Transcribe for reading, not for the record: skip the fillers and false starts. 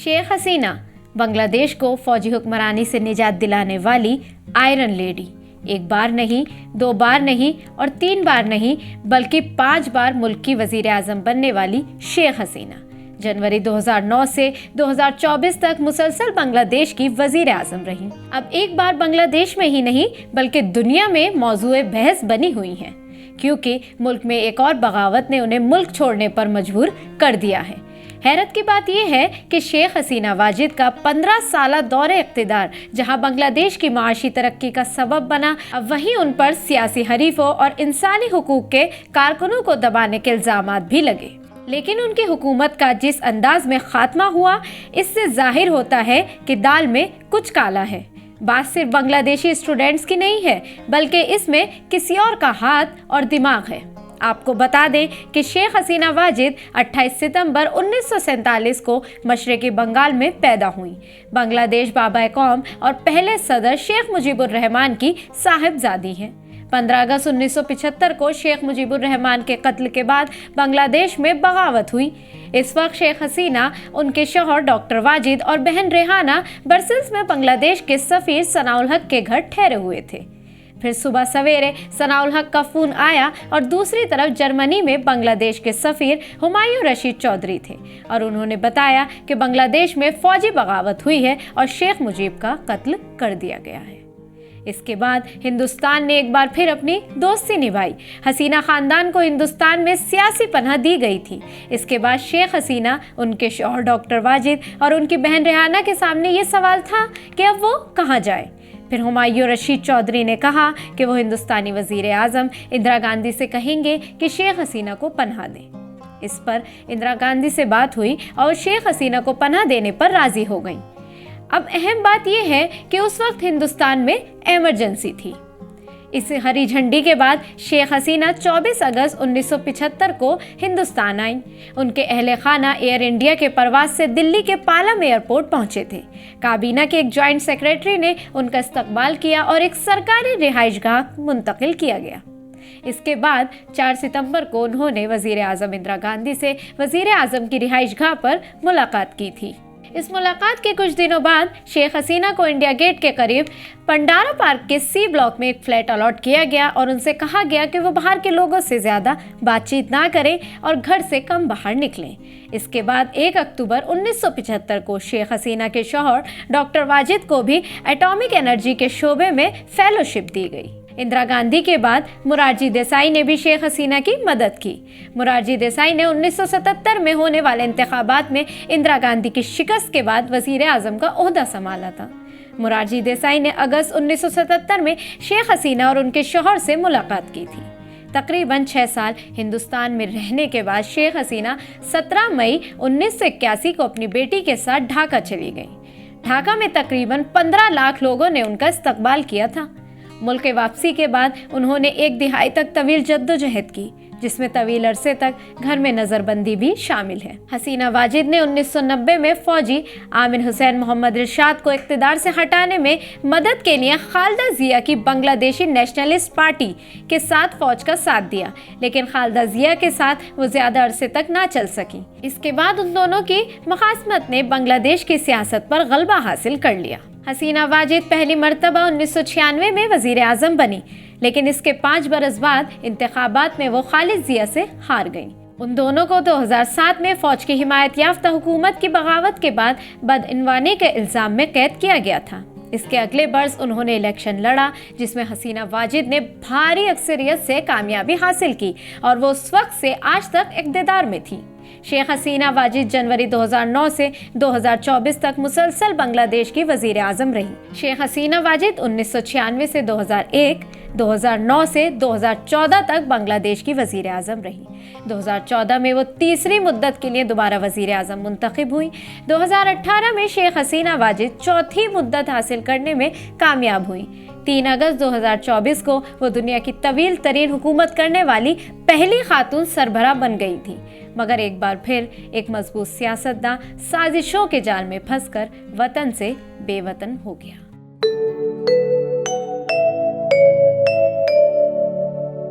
शेख हसीना बांग्लादेश को फौजी हुक्मरानी से निजात दिलाने वाली आयरन लेडी, एक बार नहीं, 2 बार नहीं और 3 बार नहीं बल्कि 5 बार मुल्क की वजीर आज़म बनने वाली शेख हसीना जनवरी 2009 से 2024 तक मुसलसल बांग्लादेश की वजीर आज़म रही। अब एक बार बांग्लादेश में ही नहीं बल्कि दुनिया में मौजूए बहस बनी हुई हैं, क्योंकि मुल्क में एक और बगावत ने उन्हें मुल्क छोड़ने पर मजबूर कर दिया है। हैरत की बात यह है कि शेख हसीना वाजिद का 15 साला दौरे इक़्तिदार जहां बांग्लादेश की माशी तरक्की का सबब बना, अब वहीं उन पर सियासी हरीफों और इंसानी हुकूक के कारकुनों को दबाने के इल्ज़ामात भी लगे। लेकिन उनकी हुकूमत का जिस अंदाज में खात्मा हुआ, इससे जाहिर होता है कि दाल में कुछ काला है। बात सिर्फ बांग्लादेशी स्टूडेंट्स की नहीं है, बल्कि इसमें किसी और का हाथ और दिमाग है। आपको बता दें कि शेख हसीना वाजिद 28 सितंबर 1947 को मशरक़ी बंगाल में पैदा हुई। बांग्लादेश बाबा कौम और पहले सदर शेख मुजीबुर रहमान की साहिबजादी हैं। 15 अगस्त 1975 को शेख मुजीबुर रहमान के कत्ल के बाद बांग्लादेश में बगावत हुई। इस वक्त शेख हसीना, उनके शौहर डॉक्टर वाजिद और बहन रेहाना ब्रसेल्स में बांग्लादेश के सफ़ीर सनाउल हक के घर ठहरे हुए थे। फिर सुबह सवेरे सनाउल हक का फ़ोन आया और दूसरी तरफ जर्मनी में बांग्लादेश के सफ़ीर हुमायूं रशीद चौधरी थे और उन्होंने बताया कि बांग्लादेश में फ़ौजी बगावत हुई है और शेख मुजीब का कत्ल कर दिया गया है। इसके बाद हिंदुस्तान ने एक बार फिर अपनी दोस्ती निभाई। हसीना ख़ानदान को हिंदुस्तान में सियासी पनाह दी गई थी। इसके बाद शेख हसीना, उनके शौहर डॉक्टर वाजिद और उनकी बहन रेहाना के सामने ये सवाल था कि अब वो कहाँ जाए। फिर हुमायूं रशीद चौधरी ने कहा कि वो हिंदुस्तानी वज़ीर आज़म इंदिरा गांधी से कहेंगे कि शेख हसीना को पनाह दें। इस पर इंदिरा गांधी से बात हुई और शेख हसीना को पनाह देने पर राज़ी हो गईं। अब अहम बात यह है कि उस वक्त हिंदुस्तान में इमरजेंसी थी। इस हरी झंडी के बाद शेख हसीना 24 अगस्त 1975 को हिंदुस्तान आईं। उनके अहले खाना एयर इंडिया के परवाज से दिल्ली के पालम एयरपोर्ट पहुंचे थे। काबीना के एक जॉइंट सेक्रेटरी ने उनका इस्तकबाल किया और एक सरकारी रिहाइशगाह मुंतकिल किया गया। इसके बाद 4 सितंबर को उन्होंने वज़ीर आज़म इंदिरा गांधी से वज़ीर आज़म की रिहाइशगाह पर मुलाकात की थी। इस मुलाकात के कुछ दिनों बाद शेख हसीना को इंडिया गेट के करीब पंडारा पार्क के सी ब्लॉक में एक फ्लैट अलॉट किया गया और उनसे कहा गया कि वो बाहर के लोगों से ज़्यादा बातचीत ना करें और घर से कम बाहर निकलें। इसके बाद 1 अक्टूबर 1975 को शेख हसीना के शौहर डॉक्टर वाजिद को भी एटॉमिक एनर्जी के शोबे में फेलोशिप दी गई। इंदिरा गांधी के बाद मोरारजी देसाई ने भी शेख हसीना की मदद की। मोरारजी देसाई ने 1977 में होने वाले इंतखाबात में इंदिरा गांधी की शिकस्त के बाद वज़ीर आज़म का ओहदा संभाला था। मोरारजी देसाई ने अगस्त 1977 में शेख हसीना और उनके शौहर से मुलाकात की थी। तकरीबन 6 साल हिंदुस्तान में रहने के बाद शेख हसीना 17 मई 1981 को अपनी बेटी के साथ ढाका चली गई। ढाका में तकरीबन 15 लाख लोगों ने उनका इस्तकबाल किया था। मुल्क के वापसी के बाद उन्होंने 1 दिहाई तक तवील जद्दोजहद की, जिसमें तवील अरसे तक घर में नज़रबंदी भी शामिल है। हसीना वाजिद ने 1990 में फौजी आमिर हुसैन मोहम्मद इरशाद को इक़्तिदार से हटाने में मदद के लिए खालिदा जिया की बांग्लादेशी नेशनलिस्ट पार्टी के साथ फौज का साथ दिया, लेकिन खालिदा जिया के साथ वो ज़्यादा अरसे तक ना चल सकी। इसके बाद उन दोनों की मुखासमत ने बांग्लादेश की सियासत पर गलबा हासिल कर लिया। हसीना वाजिद पहली मरतबा 1996 में वज़ीर आज़म बनी, लेकिन इसके 5 बरस बाद इंतखाबात में वो खालिद जिया से हार गईं। उन दोनों को 2007 में फ़ौज की हिमायत याफ्ता हुकूमत की बगावत के बाद बदइनवानी के इल्ज़ाम में कैद किया गया था। इसके अगले बरस उन्होंने इलेक्शन लड़ा, जिसमें हसीना वाजिद ने भारी अक्सरियत से कामयाबी हासिल की और वो उस वक्त से आज तक इक़्तिदार में थी। शेख हसीना वाजिद जनवरी 2009 से 2024 तक मुसलसल बांग्लादेश की वज़ीर आज़म रही। शेख हसीना वाजिद 1996 से 2001, 2009 से 2014 तक बांग्लादेश की वज़ीर आज़म रही। 2014 में वो तीसरी मुद्दत के लिए दोबारा वज़ीर आज़म मुंतखब हुई। 2018 में शेख हसीना वाजिद चौथी मुद्दत हासिल करने में कामयाब हुई। 3 अगस्त 2024 को वो दुनिया की तवील तरीन हुकूमत करने वाली पहली खातून सरबराह बन गई थी, मगर एक बार फिर एक मजबूत सियासतदान साजिशों के जाल में फंसकर वतन से बेवतन हो गया।